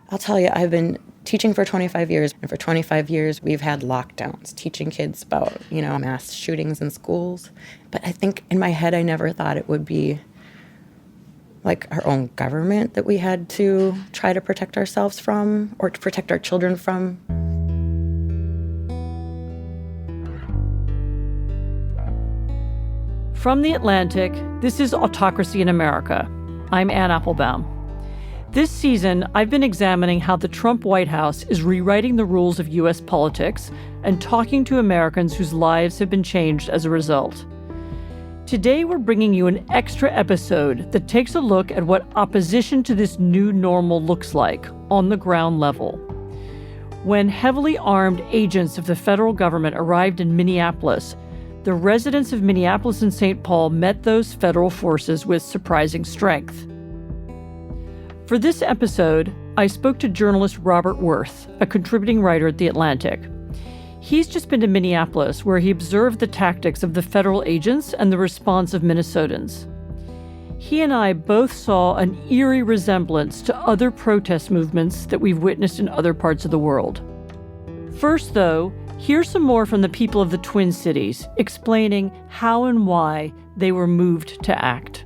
I'll tell you, I've been teaching for 25 years, and for 25 years, we've had lockdowns, teaching kids about, mass shootings in schools. But I think in my head, I never thought it would be like our own government that we had to try to protect ourselves from or to protect our children from. From The Atlantic, this is Autocracy in America. I'm Anne Applebaum. This season, I've been examining how the Trump White House is rewriting the rules of U.S. politics and talking to Americans whose lives have been changed as a result. Today, we're bringing you an extra episode that takes a look at what opposition to this new normal looks like on the ground level. When heavily armed agents of the federal government arrived in Minneapolis, the residents of Minneapolis and St. Paul met those federal forces with surprising strength. For this episode, I spoke to journalist Robert Worth, a contributing writer at The Atlantic. He's just been to Minneapolis, where he observed the tactics of the federal agents and the response of Minnesotans. He and I both saw an eerie resemblance to other protest movements that we've witnessed in other parts of the world. First, though, here's some more from the people of the Twin Cities, explaining how and why they were moved to act.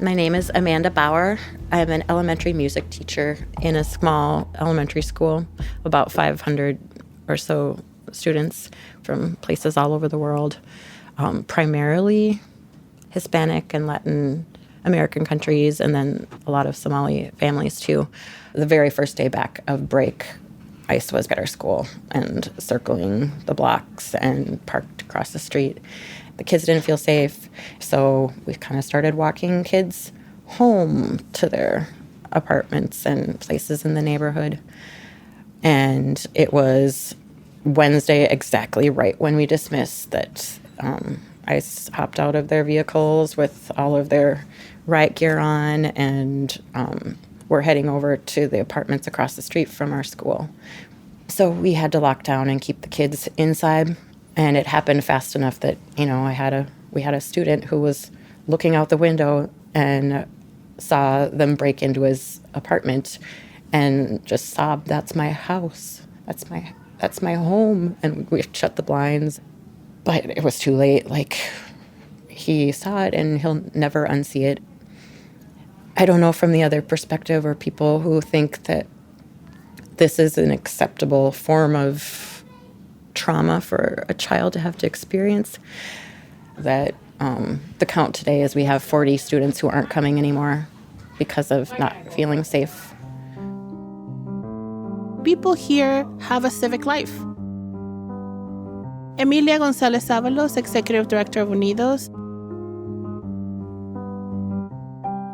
My name is Amanda Bauer. I'm an elementary music teacher in a small elementary school, about 500 or so students from places all over the world, primarily Hispanic and Latin American countries, and then a lot of Somali families too. The very first day back of break, ICE was at our school and circling the blocks and parked across the street. The kids didn't feel safe, so we kind of started walking kids home to their apartments and places in the neighborhood. And it was Wednesday, exactly right when we dismissed, that ICE hopped out of their vehicles with all of their riot gear on, and were heading over to the apartments across the street from our school. So we had to lock down and keep the kids inside. And it happened fast enough that, we had a student who was looking out the window and saw them break into his apartment and just sobbed, "That's my house. That's my home." And we shut the blinds. But it was too late. He saw it and he'll never unsee it. I don't know from the other perspective, or people who think that this is an acceptable form of trauma for a child to have to experience, that the count today is we have 40 students who aren't coming anymore because of not feeling safe. People here have a civic life. Emilia González-Ábalos, Executive Director of Unidos.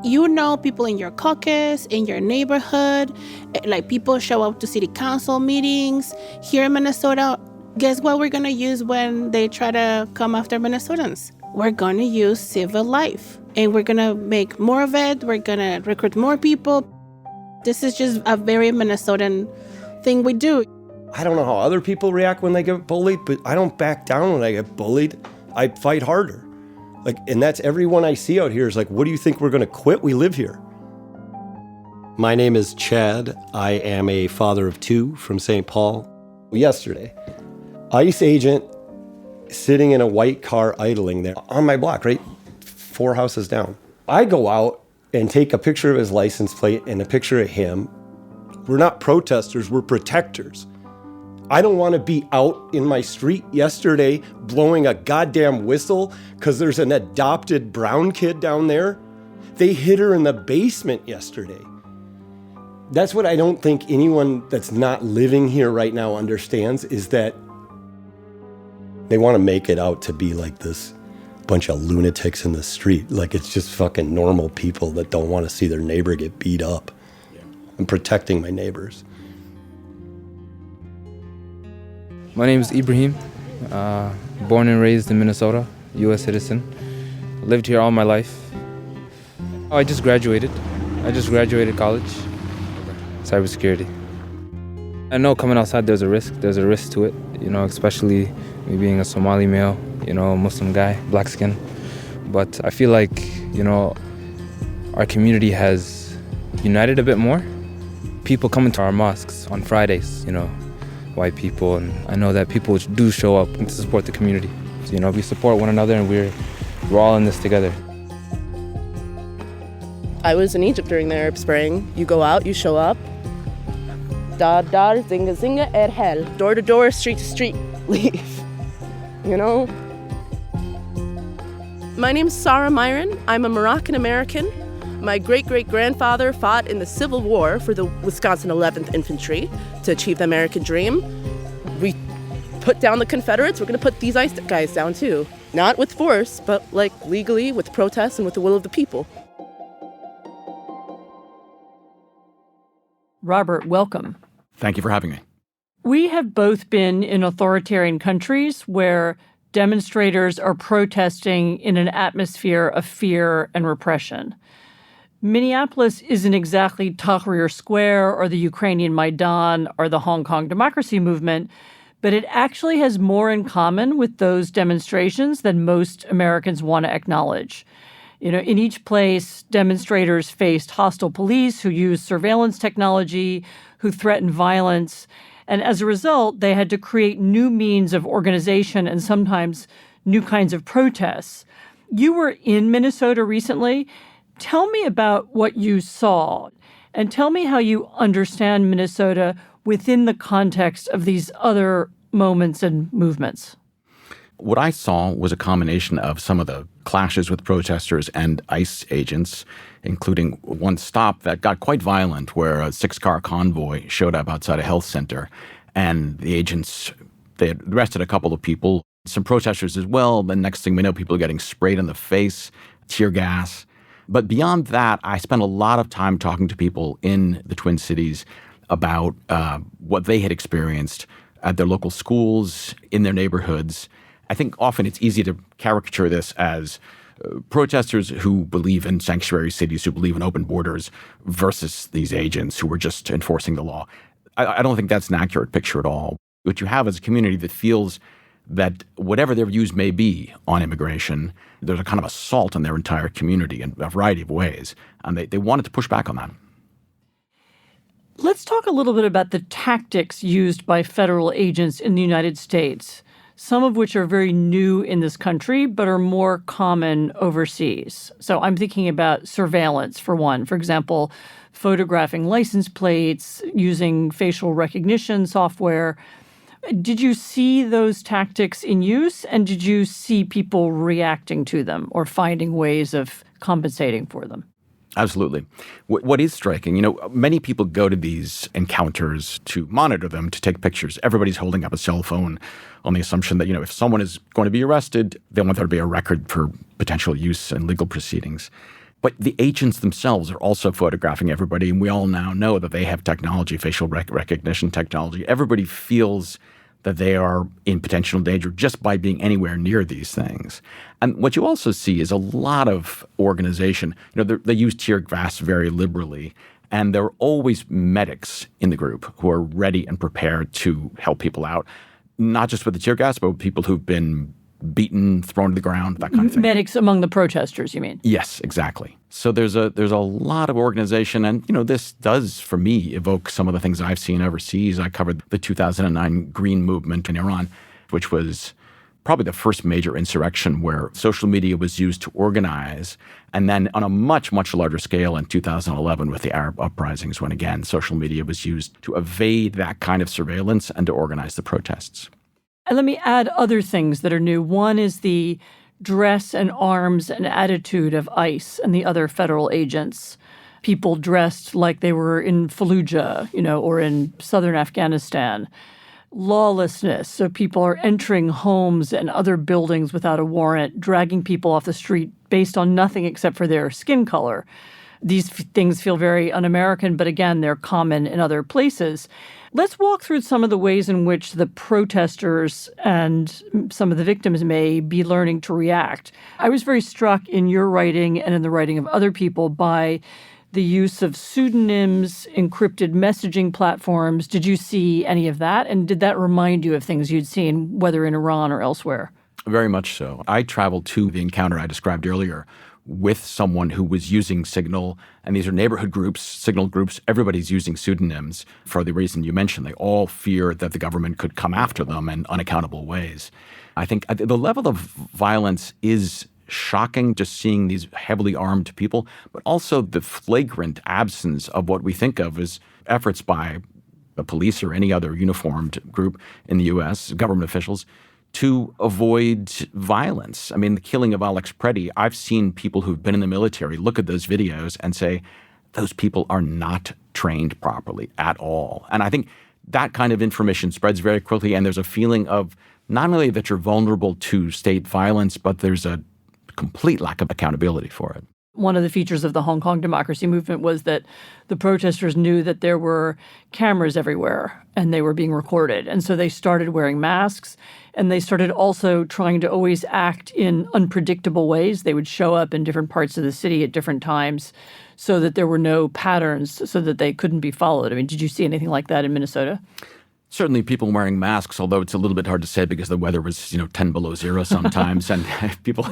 You know people in your caucus, in your neighborhood, people show up to city council meetings. Here in Minnesota, guess what we're going to use when they try to come after Minnesotans? We're going to use civil life, and we're going to make more of it. We're going to recruit more people. This is just a very Minnesotan thing we do. I don't know how other people react when they get bullied, but I don't back down when I get bullied. I fight harder. And that's everyone I see out here is what do you think, we're going to quit? We live here. My name is Chad. I am a father of two from St. Paul. Yesterday, ICE agent sitting in a white car idling there on my block, right 4 houses down. I go out and take a picture of his license plate and a picture of him. We're not protesters, we're protectors. I don't want to be out in my street yesterday blowing a goddamn whistle because there's an adopted brown kid down there. They hid her in the basement yesterday. That's what I don't think anyone that's not living here right now understands, is that they want to make it out to be like this bunch of lunatics in the street. It's just fucking normal people that don't want to see their neighbor get beat up. Yeah. I'm protecting my neighbors. My name is Ibrahim, born and raised in Minnesota, U.S. citizen. Lived here all my life. I just graduated college, cybersecurity. I know coming outside there's a risk to it, especially me being a Somali male, Muslim guy, black skin. But I feel like, our community has united a bit more. People come into our mosques on Fridays, white people, and I know that people do show up to support the community. So, we support one another, and we're all in this together. I was in Egypt during the Arab Spring. You go out, you show up. Dar, dar, zinga, zinga, erhel. Door to door, street to street, leave. My name's Sarah Myron. I'm a Moroccan American. My great-great-grandfather fought in the Civil War for the Wisconsin 11th Infantry to achieve the American dream. We put down the Confederates. We're going to put these ICE guys down, too. Not with force, but, legally, with protests and with the will of the people. Robert, welcome. Thank you for having me. We have both been in authoritarian countries where demonstrators are protesting in an atmosphere of fear and repression. Minneapolis isn't exactly Tahrir Square or the Ukrainian Maidan or the Hong Kong democracy movement, but it actually has more in common with those demonstrations than most Americans want to acknowledge. In each place, demonstrators faced hostile police who used surveillance technology, who threatened violence, and as a result, they had to create new means of organization and sometimes new kinds of protests. You were in Minnesota recently. Tell me about what you saw, and tell me how you understand Minnesota within the context of these other moments and movements. What I saw was a combination of some of the clashes with protesters and ICE agents, including one stop that got quite violent where a 6-car convoy showed up outside a health center, and the agents, they had arrested a couple of people, some protesters as well. The next thing we know, people are getting sprayed in the face, tear gas. But beyond that, I spent a lot of time talking to people in the Twin Cities about what they had experienced at their local schools, in their neighborhoods. I think often it's easy to caricature this as protesters who believe in sanctuary cities, who believe in open borders, versus these agents who were just enforcing the law. I don't think that's an accurate picture at all. What you have is a community that feels that whatever their views may be on immigration, there's a kind of assault on their entire community in a variety of ways. And they wanted to push back on that. Let's talk a little bit about the tactics used by federal agents in the United States, some of which are very new in this country, but are more common overseas. So I'm thinking about surveillance, for one. For example, photographing license plates, using facial recognition software. Did you see those tactics in use, and did you see people reacting to them or finding ways of compensating for them? Absolutely. What is striking, many people go to these encounters to monitor them, to take pictures. Everybody's holding up a cell phone on the assumption that, if someone is going to be arrested, they want there to be a record for potential use in legal proceedings. But the agents themselves are also photographing everybody, and we all now know that they have technology, facial recognition technology. Everybody feels that they are in potential danger just by being anywhere near these things. And what you also see is a lot of organization. They use tear gas very liberally, and there are always medics in the group who are ready and prepared to help people out, not just with the tear gas, but with people who've been beaten, thrown to the ground, that kind of thing. Medics among the protesters, you mean? Yes, exactly. So there's a lot of organization, and this does, for me, evoke some of the things I've seen overseas. I covered the 2009 Green Movement in Iran, which was probably the first major insurrection where social media was used to organize, and then on a much, much larger scale in 2011 with the Arab uprisings, when again social media was used to evade that kind of surveillance and to organize the protests. And let me add other things that are new. One is the dress and arms and attitude of ICE and the other federal agents. People dressed like they were in Fallujah, or in southern Afghanistan. Lawlessness. So people are entering homes and other buildings without a warrant, dragging people off the street based on nothing except for their skin color. These things feel very un-American, but again, they're common in other places. Let's walk through some of the ways in which the protesters and some of the victims may be learning to react. I was very struck in your writing and in the writing of other people by the use of pseudonyms, encrypted messaging platforms. Did you see any of that? And did that remind you of things you'd seen, whether in Iran or elsewhere? Very much so. I traveled to the encounter I described earlier, with someone who was using Signal, and these are neighborhood groups, Signal groups. Everybody's using pseudonyms for the reason you mentioned. They all fear that the government could come after them in unaccountable ways. I think the level of violence is shocking, just seeing these heavily armed people, but also the flagrant absence of what we think of as efforts by the police or any other uniformed group in the U.S., government officials, to avoid violence. I mean, the killing of Alex Preddy, I've seen people who've been in the military look at those videos and say, those people are not trained properly at all. And I think that kind of information spreads very quickly, and there's a feeling of not only that you're vulnerable to state violence, but there's a complete lack of accountability for it. One of the features of the Hong Kong democracy movement was that the protesters knew that there were cameras everywhere and they were being recorded. And so they started wearing masks, and they started also trying to always act in unpredictable ways. They would show up in different parts of the city at different times so that there were no patterns, so that they couldn't be followed. I mean, did you see anything like that in Minnesota? Certainly people wearing masks, although it's a little bit hard to say because the weather was, 10 below zero sometimes, and people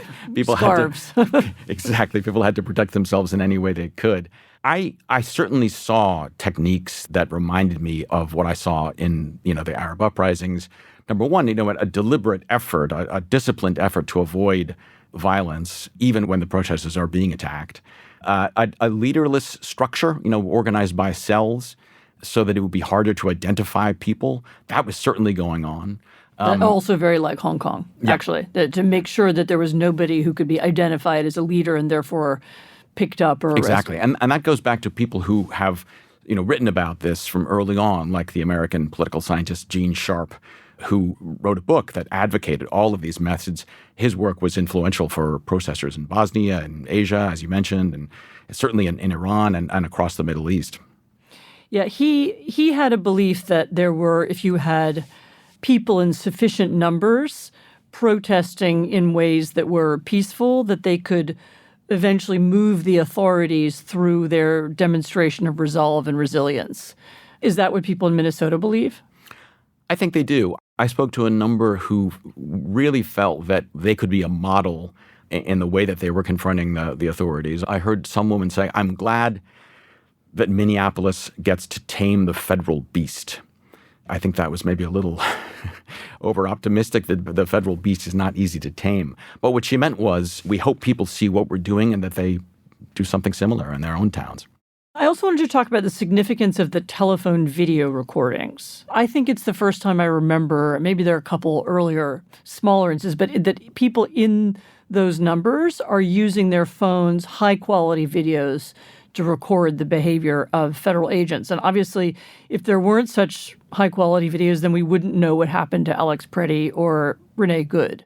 Scarves. had to exactly. People had to protect themselves in any way they could. I certainly saw techniques that reminded me of what I saw in the Arab uprisings. Number one, a deliberate effort, a disciplined effort to avoid violence, even when the protesters are being attacked. A leaderless structure, organized by cells, so that it would be harder to identify people. That was certainly going on. Also very like Hong Kong, actually, to make sure that there was nobody who could be identified as a leader and therefore picked up or arrested. Exactly. And that goes back to people who have written about this from early on, like the American political scientist Gene Sharp, who wrote a book that advocated all of these methods. His work was influential for protesters in Bosnia and Asia, as you mentioned, and certainly in Iran and across the Middle East. Yeah, he had a belief that there were, if you had people in sufficient numbers protesting in ways that were peaceful, that they could eventually move the authorities through their demonstration of resolve and resilience. Is that what people in Minnesota believe? I think they do. I spoke to a number who really felt that they could be a model in the way that they were confronting the authorities. I heard some woman say, I'm glad that Minneapolis gets to tame the federal beast. I think that was maybe a little over-optimistic, that the federal beast is not easy to tame. But what she meant was, we hope people see what we're doing and that they do something similar in their own towns. I also wanted to talk about the significance of the telephone video recordings. I think it's the first time I remember, maybe there are a couple earlier smaller instances, but that people in those numbers are using their phones, high-quality videos, to record the behavior of federal agents. And obviously, if there weren't such high-quality videos, then we wouldn't know what happened to Alex Preddy or Renee Good.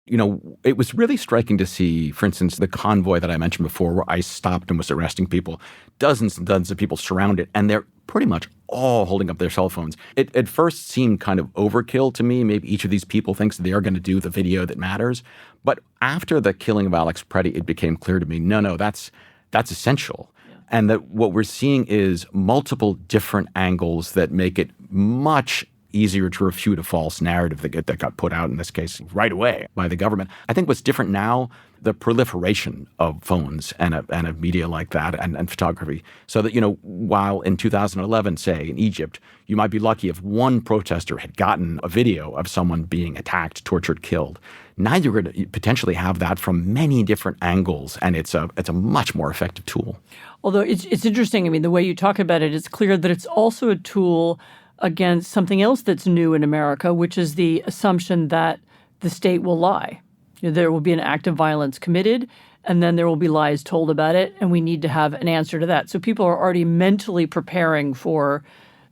It was really striking to see, for instance, the convoy that I mentioned before, where ICE stopped and was arresting people. Dozens and dozens of people surrounded, and they're pretty much all holding up their cell phones. It at first seemed kind of overkill to me. Maybe each of these people thinks they're going to do the video that matters. But after the killing of Alex Preddy, it became clear to me, no, that's essential. And that what we're seeing is multiple different angles that make it much easier to refute a false narrative that got put out, in this case, right away by the government. I think what's different now, the proliferation of phones and a media like that and photography. So that, while in 2011, say, in Egypt, you might be lucky if one protester had gotten a video of someone being attacked, tortured, killed. Now you're going to potentially have that from many different angles, and it's a much more effective tool. Although it's interesting, I mean, the way you talk about it, it's clear that it's also a tool against something else that's new in America, which is the assumption that the state will lie. There will be an act of violence committed, and then there will be lies told about it, and we need to have an answer to that. So people are already mentally preparing for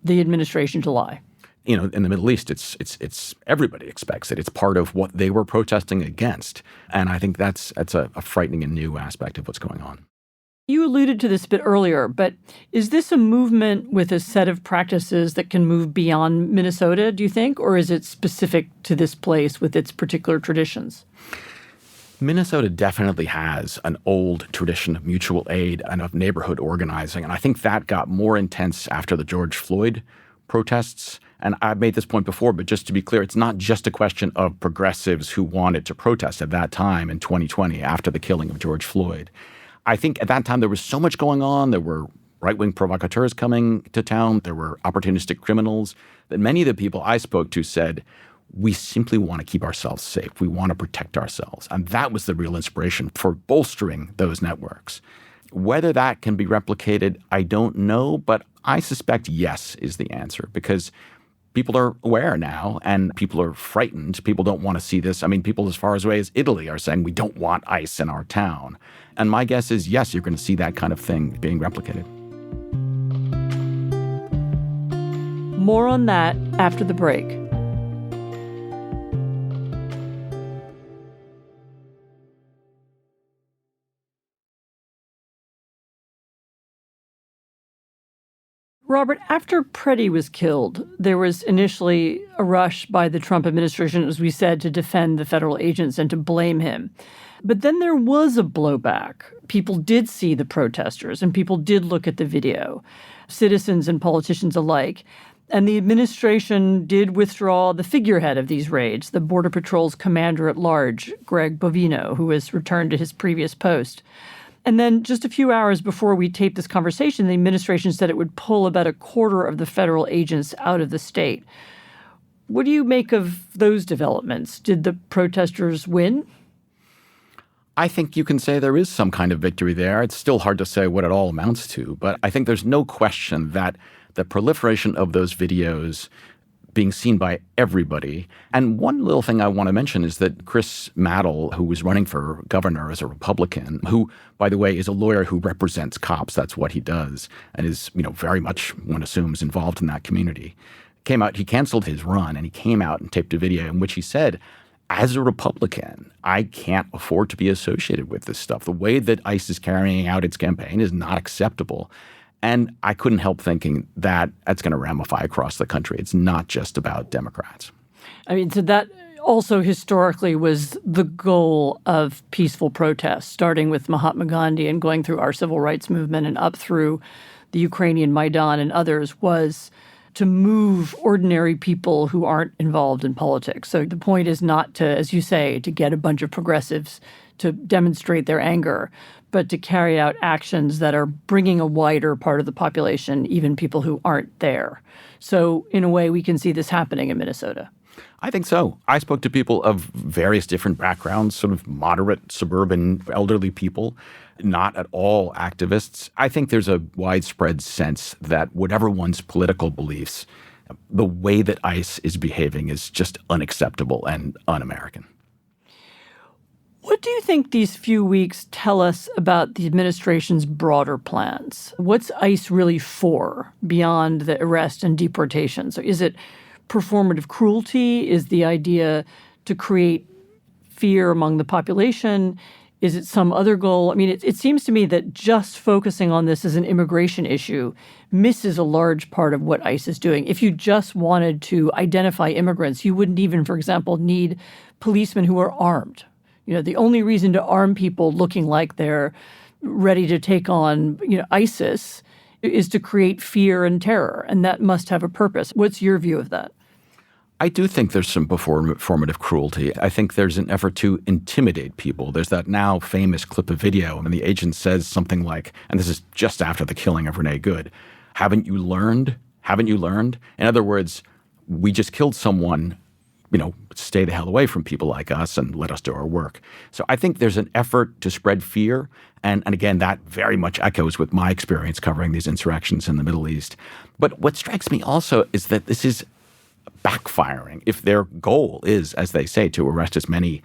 the administration to lie. In the Middle East, it's everybody expects it. It's part of what they were protesting against, and I think that's a frightening and new aspect of what's going on. You alluded to this a bit earlier, but is this a movement with a set of practices that can move beyond Minnesota, do you think, or is it specific to this place with its particular traditions? Minnesota definitely has an old tradition of mutual aid and of neighborhood organizing, and I think that got more intense after the George Floyd protests. And I've made this point before, but just to be clear, it's not just a question of progressives who wanted to protest at that time in 2020 after the killing of George Floyd. I think at that time there was so much going on. There were right-wing provocateurs coming to town. There were opportunistic criminals that many of the people I spoke to said, we simply want to keep ourselves safe. We want to protect ourselves. And that was the real inspiration for bolstering those networks. Whether that can be replicated, I don't know, but I suspect yes is the answer, because people are aware now and people are frightened. People don't want to see this. I mean, people as far away as Italy are saying we don't want ICE in our town. And my guess is, yes, you're going to see that kind of thing being replicated. More on that after the break. Robert, after Preddy was killed, there was initially a rush by the Trump administration, as we said, to defend the federal agents and to blame him. But then there was a blowback. People did see the protesters and people did look at the video, citizens and politicians alike. And the administration did withdraw the figurehead of these raids, the Border Patrol's commander-at-large, Greg Bovino, who has returned to his previous post. And then just a few hours before we taped this conversation, the administration said it would pull about a quarter of the federal agents out of the state. What do you make of those developments? Did the protesters win? I think you can say there is some kind of victory there. It's still hard to say what it all amounts to, but I think there's no question that the proliferation of those videos being seen by everybody. And one little thing I want to mention is that Chris Maddle, who was running for governor as a Republican, who, by the way, is a lawyer who represents cops, that's what he does, and is, very much, one assumes, involved in that community, came out, he canceled his run, and he came out and taped a video in which he said, as a Republican, I can't afford to be associated with this stuff. The way that ICE is carrying out its campaign is not acceptable. And I couldn't help thinking that that's going to ramify across the country. It's not just about Democrats. I mean, so that also historically was the goal of peaceful protests, starting with Mahatma Gandhi and going through our civil rights movement and up through the Ukrainian Maidan and others, was to move ordinary people who aren't involved in politics. So the point is not to, as you say, to get a bunch of progressives to demonstrate their anger, but to carry out actions that are bringing a wider part of the population, even people who aren't there. So in a way, we can see this happening in Minnesota. I think so. I spoke to people of various different backgrounds, sort of moderate, suburban, elderly people, not at all activists. I think there's a widespread sense that whatever one's political beliefs, the way that ICE is behaving is just unacceptable and un-American. What do you think these few weeks tell us about the administration's broader plans? What's ICE really for beyond the arrest and deportation? So is it performative cruelty? Is the idea to create fear among the population? Is it some other goal? I mean, it seems to me that just focusing on this as an immigration issue misses a large part of what ICE is doing. If you just wanted to identify immigrants, you wouldn't even, for example, need policemen who are armed. The only reason to arm people looking like they're ready to take on, ISIS is to create fear and terror, and that must have a purpose. What's your view of that? I do think there's some performative cruelty. I think there's an effort to intimidate people. There's that now famous clip of video, and the agent says something like, and this is just after the killing of Renee Good, "Haven't you learned? Haven't you learned?" In other words, we just killed someone, stay the hell away from people like us and let us do our work. So I think there's an effort to spread fear. And again, that very much echoes with my experience covering these insurrections in the Middle East. But what strikes me also is that this is backfiring. If their goal is, as they say, to arrest as many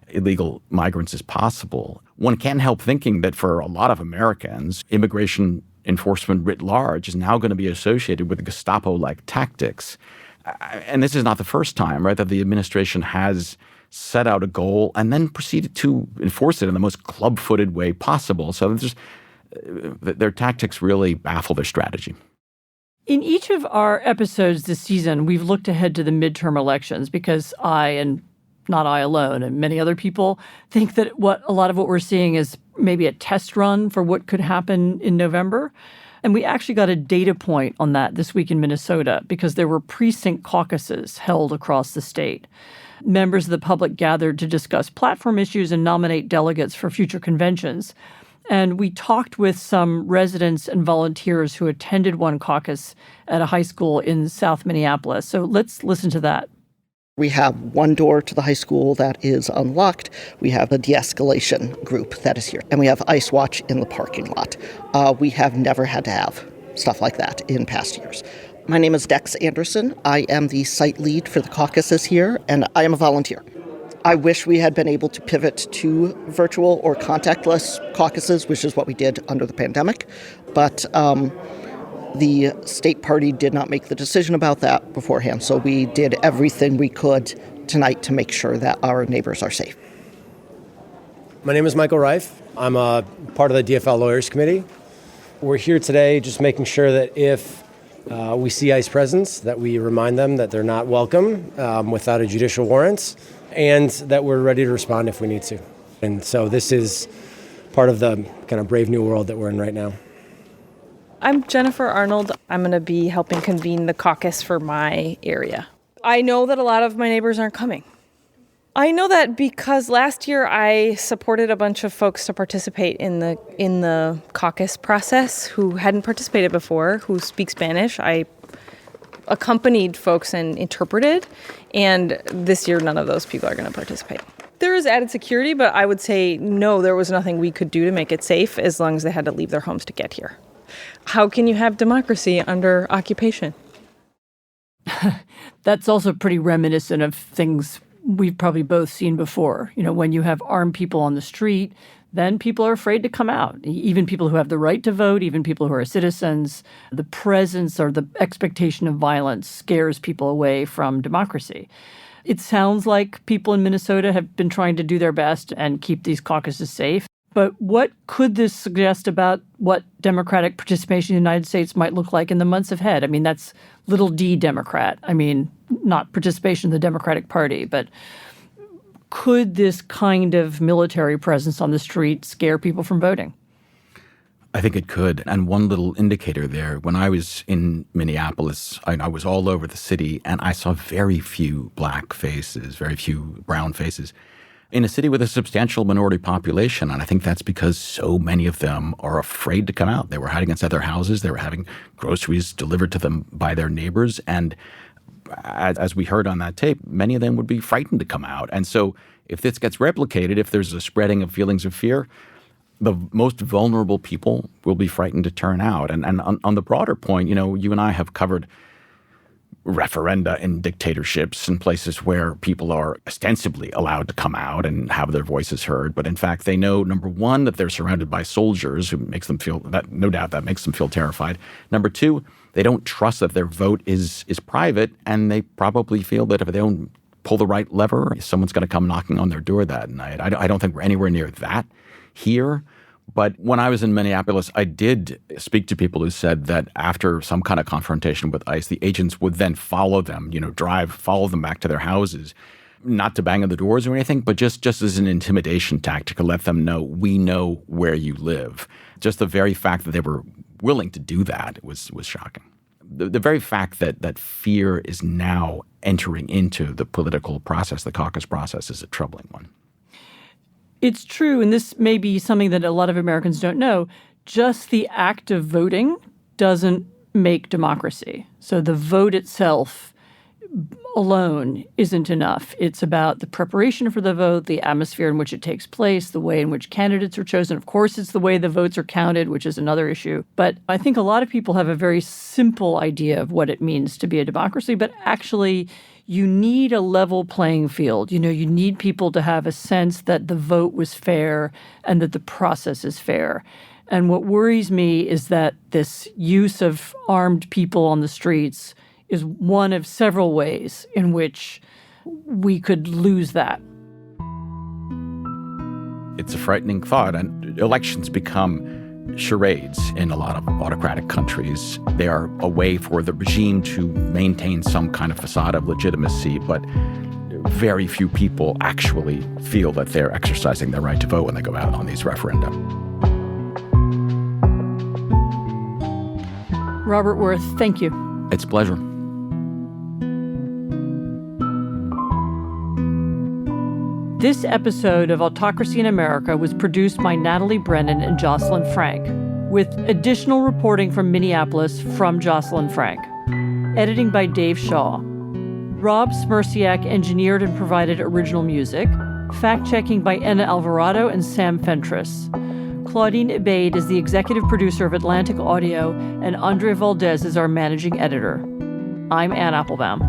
illegal migrants as possible, one can't help thinking that for a lot of Americans, immigration enforcement writ large is now going to be associated with Gestapo-like tactics. And this is not the first time, right, that the administration has set out a goal and then proceeded to enforce it in the most club-footed way possible. So their tactics really baffle their strategy. In each of our episodes this season, we've looked ahead to the midterm elections because I, and not I alone, and many other people think that a lot of what we're seeing is maybe a test run for what could happen in November. And we actually got a data point on that this week in Minnesota because there were precinct caucuses held across the state. Members of the public gathered to discuss platform issues and nominate delegates for future conventions. And we talked with some residents and volunteers who attended one caucus at a high school in South Minneapolis. So let's listen to that. We have one door to the high school that is unlocked. We have a de-escalation group that is here. And we have Ice Watch in the parking lot. We have never had to have stuff like that in past years. My name is Dex Anderson. I am the site lead for the caucuses here, and I am a volunteer. I wish we had been able to pivot to virtual or contactless caucuses, which is what we did under the pandemic. But the state party did not make the decision about that beforehand, so we did everything we could tonight to make sure that our neighbors are safe. My name is Michael Reif. I'm a part of the DFL Lawyers Committee. We're here today just making sure that if we see ICE presence, that we remind them that they're not welcome without a judicial warrant, and that we're ready to respond if we need to. And so this is part of the kind of brave new world that we're in right now. I'm Jennifer Arnold. I'm going to be helping convene the caucus for my area. I know that a lot of my neighbors aren't coming. I know that because last year I supported a bunch of folks to participate in the caucus process who hadn't participated before, who speak Spanish. I accompanied folks and interpreted, and this year none of those people are going to participate. There is added security, but I would say no, there was nothing we could do to make it safe as long as they had to leave their homes to get here. How can you have democracy under occupation? That's also pretty reminiscent of things we've probably both seen before. You know, when you have armed people on the street, then people are afraid to come out. Even people who have the right to vote, even people who are citizens, the presence or the expectation of violence scares people away from democracy. It sounds like people in Minnesota have been trying to do their best and keep these caucuses safe. But what could this suggest about what democratic participation in the United States might look like in the months ahead? I mean, that's little d Democrat. I mean, not participation in the Democratic Party, but could this kind of military presence on the street scare people from voting? I think it could. And one little indicator there, when I was in Minneapolis, I was all over the city, and I saw very few black faces, very few brown faces, in a city with a substantial minority population. And I think that's because so many of them are afraid to come out. They were hiding inside their houses. They were having groceries delivered to them by their neighbors. And as we heard on that tape, many of them would be frightened to come out. And so if this gets replicated, if there's a spreading of feelings of fear, the most vulnerable people will be frightened to turn out. And on the broader point, you know, you and I have covered referenda in dictatorships and places where people are ostensibly allowed to come out and have their voices heard. But in fact, they know, number one, that they're surrounded by soldiers who makes them feel that, no doubt that makes them feel terrified. Number two, they don't trust that their vote is private, and they probably feel that if they don't pull the right lever, someone's going to come knocking on their door that night. I don't think we're anywhere near that here. But when I was in Minneapolis, I did speak to people who said that after some kind of confrontation with ICE, the agents would then follow them, follow them back to their houses, not to bang on the doors or anything, but just as an intimidation tactic to let them know, we know where you live. Just the very fact that they were willing to do that was shocking. The very fact that fear is now entering into the political process, the caucus process, is a troubling one. It's true, and this may be something that a lot of Americans don't know, just the act of voting doesn't make democracy. So the vote itself alone isn't enough. It's about the preparation for the vote, the atmosphere in which it takes place, the way in which candidates are chosen. Of course, it's the way the votes are counted, which is another issue. But I think a lot of people have a very simple idea of what it means to be a democracy, but actually you need a level playing field. You need people to have a sense that the vote was fair and that the process is fair. And what worries me is that this use of armed people on the streets is one of several ways in which we could lose that. It's a frightening thought, and elections become charades in a lot of autocratic countries. They are a way for the regime to maintain some kind of facade of legitimacy, but very few people actually feel that they're exercising their right to vote when they go out on these referenda. Robert Worth, thank you. It's a pleasure. This episode of Autocracy in America was produced by Natalie Brennan and Jocelyn Frank, with additional reporting from Minneapolis from Jocelyn Frank. Editing by Dave Shaw. Rob Smerciak engineered and provided original music. Fact-checking by Anna Alvarado and Sam Fentress. Claudine Ebaid is the executive producer of Atlantic Audio, and Andre Valdez is our managing editor. I'm Anne Applebaum.